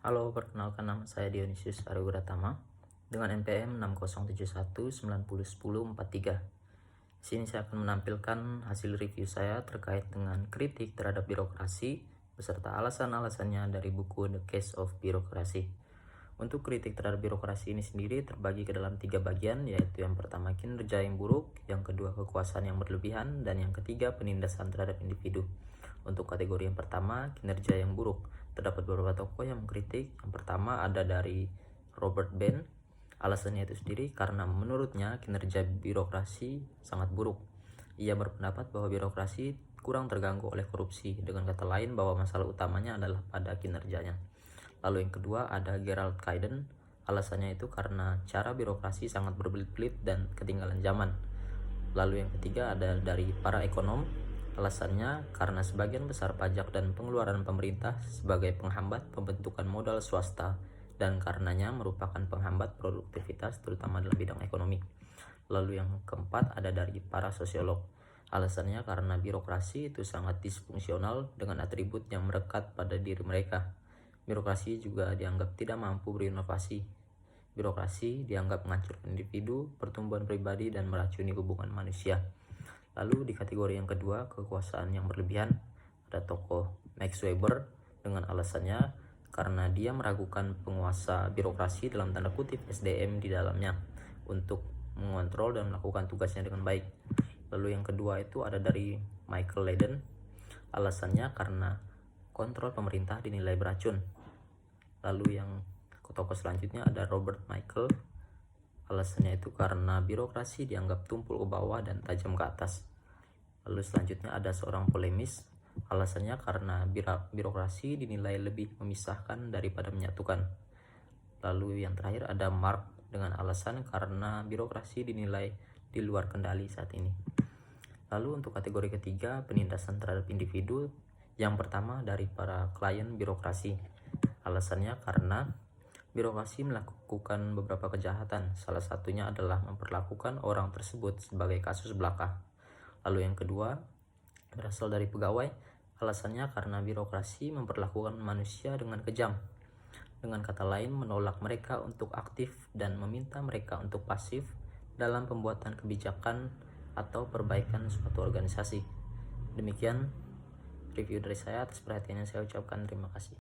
Halo, perkenalkan nama saya Dionysius Aryoguratama dengan NPM 6071901043. Di sini saya akan menampilkan hasil review saya terkait dengan kritik terhadap birokrasi beserta alasan-alasannya dari buku The Case of Bureaucracy. Untuk kritik terhadap birokrasi ini sendiri terbagi ke dalam 3 bagian, yaitu yang pertama kinerja yang buruk, yang kedua kekuasaan yang berlebihan, dan yang ketiga penindasan terhadap individu. Untuk kategori yang pertama, kinerja yang buruk, terdapat beberapa tokoh yang mengkritik. Yang pertama ada dari Robert Ben. Alasannya itu sendiri karena menurutnya kinerja birokrasi sangat buruk. Ia berpendapat bahwa birokrasi kurang terganggu oleh korupsi, dengan kata lain bahwa masalah utamanya adalah pada kinerjanya. Lalu yang kedua ada Gerald Kaiden. Alasannya itu karena cara birokrasi sangat berbelit-belit dan ketinggalan zaman. Lalu yang ketiga ada dari para ekonom. Alasannya karena sebagian besar pajak dan pengeluaran pemerintah sebagai penghambat pembentukan modal swasta dan karenanya merupakan penghambat produktivitas terutama dalam bidang ekonomi. Lalu yang keempat ada dari para sosiolog. Alasannya karena birokrasi itu sangat disfungsional dengan atribut yang melekat pada diri mereka. Birokrasi juga dianggap tidak mampu berinovasi. Birokrasi dianggap menghancurkan individu, pertumbuhan pribadi, dan meracuni hubungan manusia. Lalu di kategori yang kedua, kekuasaan yang berlebihan, ada tokoh Max Weber dengan alasannya karena dia meragukan penguasa birokrasi dalam tanda kutip SDM di dalamnya untuk mengontrol dan melakukan tugasnya dengan baik. Lalu yang kedua itu ada dari Michael Leiden. Alasannya karena kontrol pemerintah dinilai beracun. Lalu yang tokoh selanjutnya ada Robert Michael. Alasannya itu karena birokrasi dianggap tumpul ke bawah dan tajam ke atas. Lalu selanjutnya ada seorang polemis. Alasannya karena birokrasi dinilai lebih memisahkan daripada menyatukan. Lalu yang terakhir ada Mark dengan alasan karena birokrasi dinilai di luar kendali saat ini. Lalu untuk kategori ketiga, penindasan terhadap individu. Yang pertama dari para klien birokrasi. Alasannya karena birokrasi melakukan beberapa kejahatan, salah satunya adalah memperlakukan orang tersebut sebagai kasus belaka. Lalu yang kedua berasal dari pegawai. Alasannya karena birokrasi memperlakukan manusia dengan kejam, dengan kata lain menolak mereka untuk aktif dan meminta mereka untuk pasif dalam pembuatan kebijakan atau perbaikan suatu organisasi. Demikian review dari saya. Atas perhatiannya saya ucapkan terima kasih.